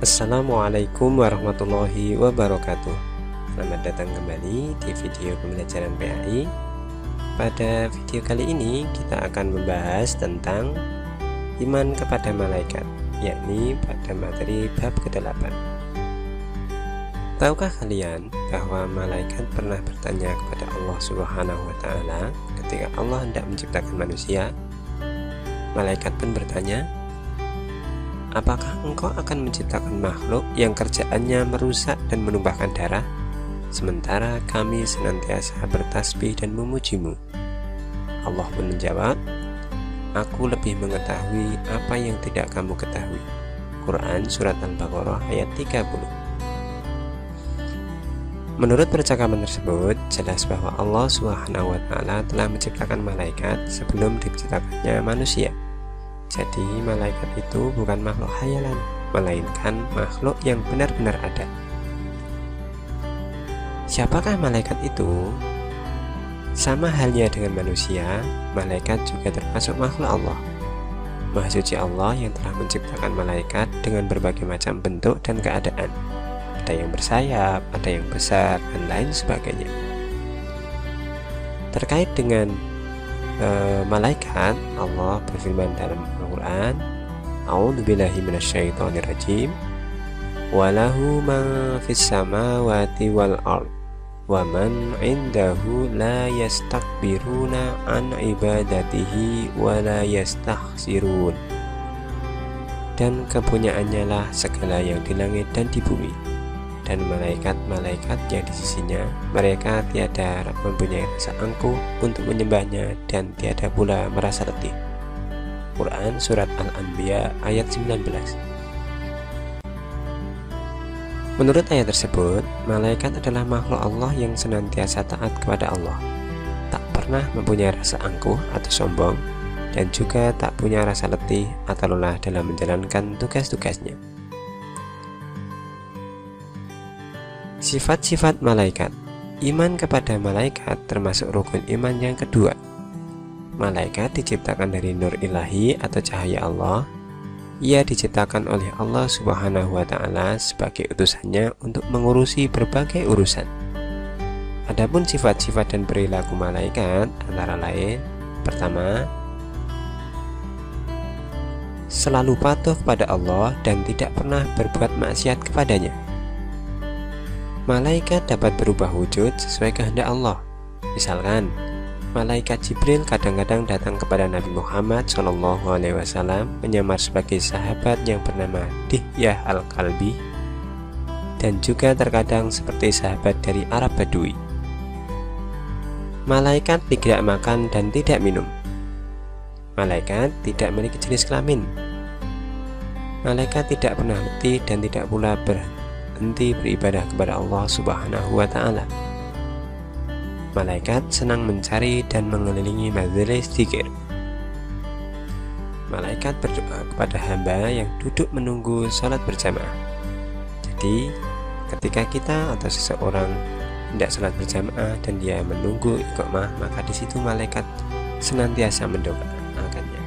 Assalamualaikum warahmatullahi wabarakatuh. Selamat datang kembali di video pembelajaran PAI. Pada video kali ini kita akan membahas tentang iman kepada malaikat, yakni pada materi bab ke-8. Tahukah kalian bahwa malaikat pernah bertanya kepada Allah Subhanahu wa Ta'ala ketika Allah hendak menciptakan manusia? Malaikat pun bertanya, apakah engkau akan menciptakan makhluk yang kerjaannya merusak dan menumpahkan darah, sementara kami senantiasa bertasbih dan memujimu? Allah pun menjawab, aku lebih mengetahui apa yang tidak kamu ketahui. Quran Surat Al-Baqarah ayat 30. Menurut percakapan tersebut, jelas bahwa Allah Subhanahu wa Ta'ala telah menciptakan malaikat sebelum diciptakannya manusia. Jadi malaikat itu bukan makhluk khayalan, melainkan makhluk yang benar-benar ada. Siapakah malaikat itu? Sama halnya dengan manusia, malaikat juga termasuk makhluk Allah. Maha suci Allah yang telah menciptakan malaikat dengan berbagai macam bentuk dan keadaan. Ada yang bersayap, ada yang besar, dan lain sebagainya. Terkait dengan malaikat, Allah berfirman dalam Al-Quran, A'udzubillahi minasyaitonirrajim, walahu ma fis samawati wal ard wa man indahu la yastakbiruna an ibadatihi wa la yastakhsirun. Dan kepunyaannya lah segala yang di langit dan di bumi, dan malaikat-malaikat yang di sisinya, mereka tiada mempunyai rasa angkuh untuk menyembahnya dan tiada pula merasa letih. Quran Surat Al-Anbiya ayat 19. Menurut ayat tersebut, malaikat adalah makhluk Allah yang senantiasa taat kepada Allah, tak pernah mempunyai rasa angkuh atau sombong, dan juga tak punya rasa letih atau lelah dalam menjalankan tugas-tugasnya. Sifat-sifat malaikat. Iman kepada malaikat termasuk rukun iman yang kedua. Malaikat diciptakan dari nur ilahi atau cahaya Allah. Ia diciptakan oleh Allah Subhanahu wa Ta'ala sebagai utusannya untuk mengurusi berbagai urusan. Adapun sifat-sifat dan perilaku malaikat antara lain, pertama, selalu patuh kepada Allah dan tidak pernah berbuat maksiat kepadanya. Malaikat dapat berubah wujud sesuai kehendak Allah. Misalkan, malaikat Jibril kadang-kadang datang kepada Nabi Muhammad SAW menyamar sebagai sahabat yang bernama Dihyah Al-Kalbi, dan juga terkadang seperti sahabat dari Arab Badui. Malaikat tidak makan dan tidak minum. Malaikat tidak memiliki jenis kelamin. Malaikat tidak pernah letih dan tidak pula berhenti beribadah kepada Allah Subhanahu wa Ta'ala. Malaikat senang mencari dan mengelilingi majelis zikir. Malaikat berdoa kepada hamba yang duduk menunggu sholat berjamaah. Jadi, ketika kita atau seseorang hendak sholat berjamaah dan dia menunggu iqamah, maka di situ malaikat senantiasa mendoakannya.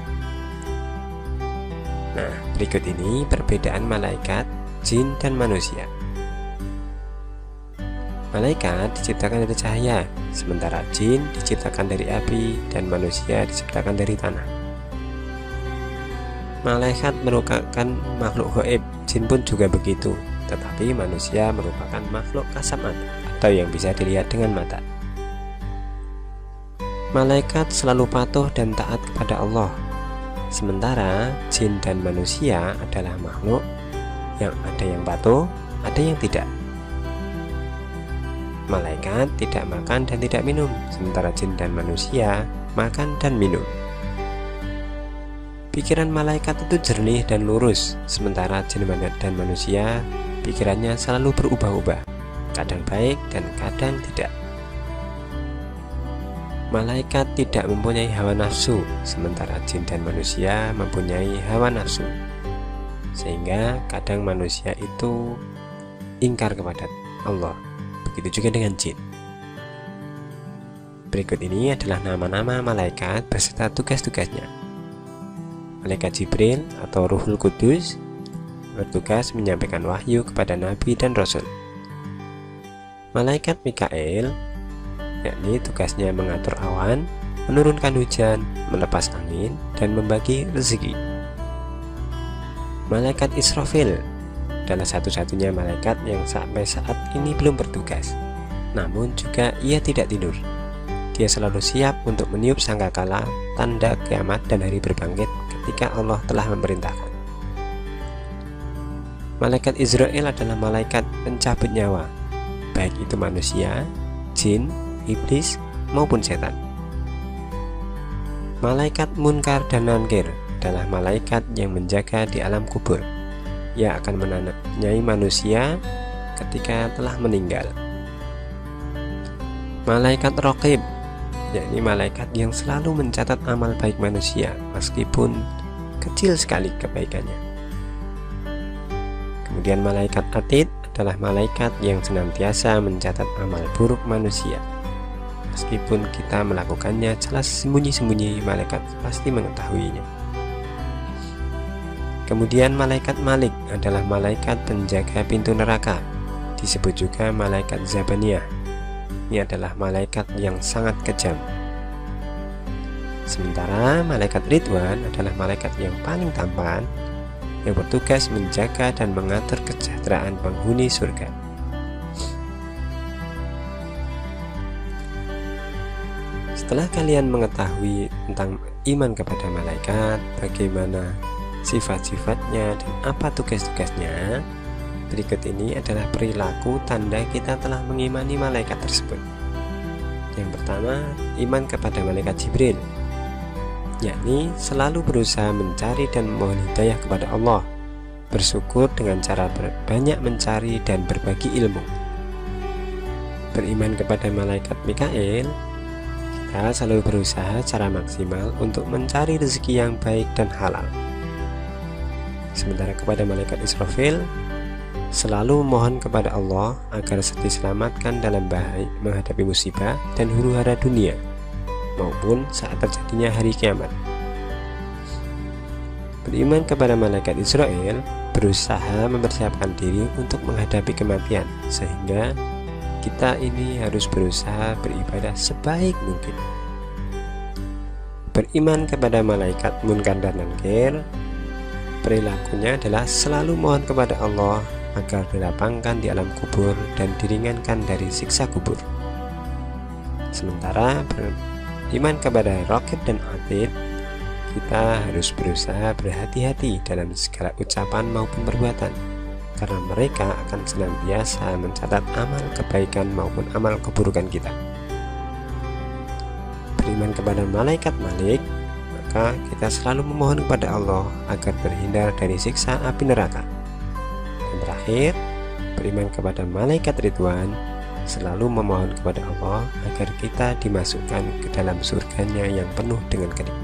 Nah, berikut ini perbedaan malaikat, jin, dan manusia. Malaikat diciptakan dari cahaya, sementara jin diciptakan dari api dan manusia diciptakan dari tanah. Malaikat merupakan makhluk gaib, jin pun juga begitu, tetapi manusia merupakan makhluk kasat mata atau yang bisa dilihat dengan mata. Malaikat selalu patuh dan taat kepada Allah, sementara jin dan manusia adalah makhluk yang ada yang patuh, ada yang tidak. Malaikat tidak makan dan tidak minum, sementara jin dan manusia makan dan minum. Pikiran malaikat itu jernih dan lurus, sementara jin dan manusia pikirannya selalu berubah-ubah, kadang baik dan kadang tidak. Malaikat tidak mempunyai hawa nafsu, sementara jin dan manusia mempunyai hawa nafsu. Sehingga kadang manusia itu ingkar kepada Allah. Begitu juga dengan jin. Berikut ini adalah nama-nama malaikat beserta tugas-tugasnya. Malaikat Jibril atau Ruhul Kudus bertugas menyampaikan wahyu kepada nabi dan rasul. Malaikat Mikail, yakni tugasnya mengatur awan, menurunkan hujan, melepas angin, dan membagi rezeki. Malaikat Israfil adalah satu-satunya malaikat yang sampai saat ini belum bertugas. Namun juga ia tidak tidur. Dia selalu siap untuk meniup sangkakala, tanda kiamat dan hari berbangkit ketika Allah telah memerintahkan. Malaikat Israel adalah malaikat pencabut nyawa, baik itu manusia, jin, iblis, maupun setan. Malaikat Munkar dan Nankir adalah malaikat yang menjaga di alam kubur. Ia akan menanyai manusia ketika telah meninggal. Malaikat Raqib, yakni malaikat yang selalu mencatat amal baik manusia meskipun kecil sekali kebaikannya. Kemudian malaikat Atid adalah malaikat yang senantiasa mencatat amal buruk manusia. Meskipun kita melakukannya jelas sembunyi-sembunyi, malaikat pasti mengetahuinya. Kemudian malaikat Malik adalah malaikat penjaga pintu neraka. Disebut juga malaikat Zabaniyah. Ini adalah malaikat yang sangat kejam. Sementara malaikat Ridwan adalah malaikat yang paling tampan, yang bertugas menjaga dan mengatur kesejahteraan penghuni surga. Setelah kalian mengetahui tentang iman kepada malaikat, bagaimana sifat-sifatnya dan apa tugas-tugasnya, berikut ini adalah perilaku tanda kita telah mengimani malaikat tersebut. Yang pertama, iman kepada malaikat Jibril, yakni selalu berusaha mencari dan memohon hidayah kepada Allah, bersyukur dengan cara banyak mencari dan berbagi ilmu. Beriman kepada malaikat Mikail, kita selalu berusaha secara maksimal untuk mencari rezeki yang baik dan halal. Sementara kepada malaikat Israfil, selalu memohon kepada Allah agar diselamatkan dalam bahaya menghadapi musibah dan huru-hara dunia maupun saat terjadinya hari kiamat. Beriman kepada malaikat Israel, berusaha mempersiapkan diri untuk menghadapi kematian, sehingga kita ini harus berusaha beribadah sebaik mungkin. Beriman kepada malaikat Munkar dan Nankir, perilakunya adalah selalu mohon kepada Allah agar dilapangkan di alam kubur dan diringankan dari siksa kubur. Sementara beriman kepada Raqib dan Atid, kita harus berusaha berhati-hati dalam segala ucapan maupun perbuatan, karena mereka akan senantiasa mencatat amal kebaikan maupun amal keburukan kita. Beriman kepada malaikat Malik, maka kita selalu memohon kepada Allah agar terhindar dari siksa api neraka. Dan terakhir, beriman kepada malaikat Ridwan, selalu memohon kepada Allah agar kita dimasukkan ke dalam surganya yang penuh dengan kenikmatan.